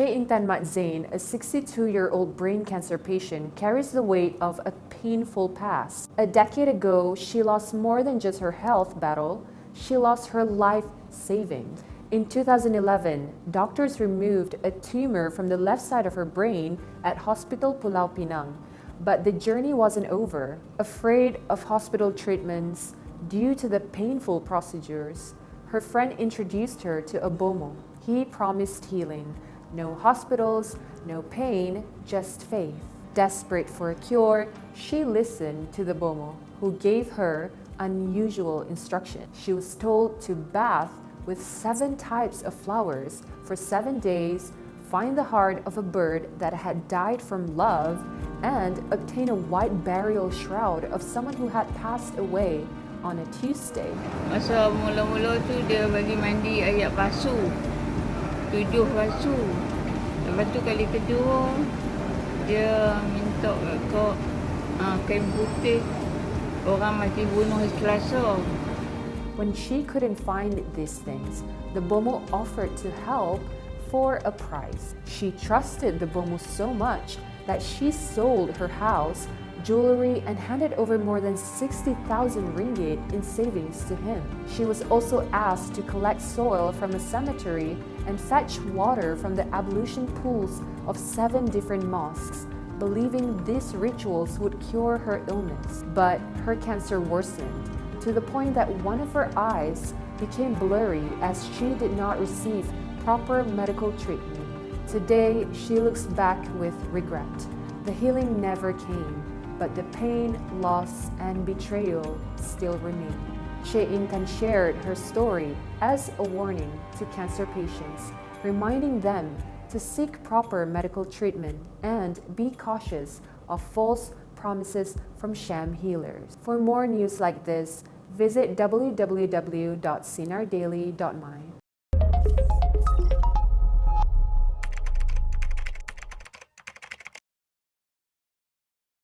Intan Mat Zain, a 62-year-old brain cancer patient, carries the weight of a painful past. A decade ago, she lost more than just her health battle, she lost her life savings. In 2011, doctors removed a tumor from the left side of her brain at Hospital Pulau Pinang. But the journey wasn't over. Afraid of hospital treatments due to the painful procedures, her friend introduced her to a Bomoh. He promised healing. No hospitals, no pain, just faith. Desperate for a cure, she listened to the Bomoh, who gave her unusual instruction. She was told to bath with 7 types of flowers for 7 days, find the heart of a bird that had died from love, and obtain a white burial shroud of someone who had passed away on a Tuesday. Masa mula-mula tu dia bagi mandi ayat basuh. 7 basuh. Lepas tu kali kedua dia minta kau kain putih. Orang mati bunuh hari Selasa. When she couldn't find these things, the Bomoh offered to help for a price. She trusted the Bomoh so much that she sold her house, jewelry, and handed over more than 60,000 ringgit in savings to him. She was also asked to collect soil from a cemetery and fetch water from the ablution pools of 7 different mosques, believing these rituals would cure her illness. But her cancer worsened to the point that one of her eyes became blurry as she did not receive proper medical treatment. Today, she looks back with regret. The healing never came, but the pain, loss, and betrayal still remain. Intan shared her story as a warning to cancer patients, reminding them to seek proper medical treatment and be cautious of false promises from sham healers. For more news like this, visit www.sinardaily.my.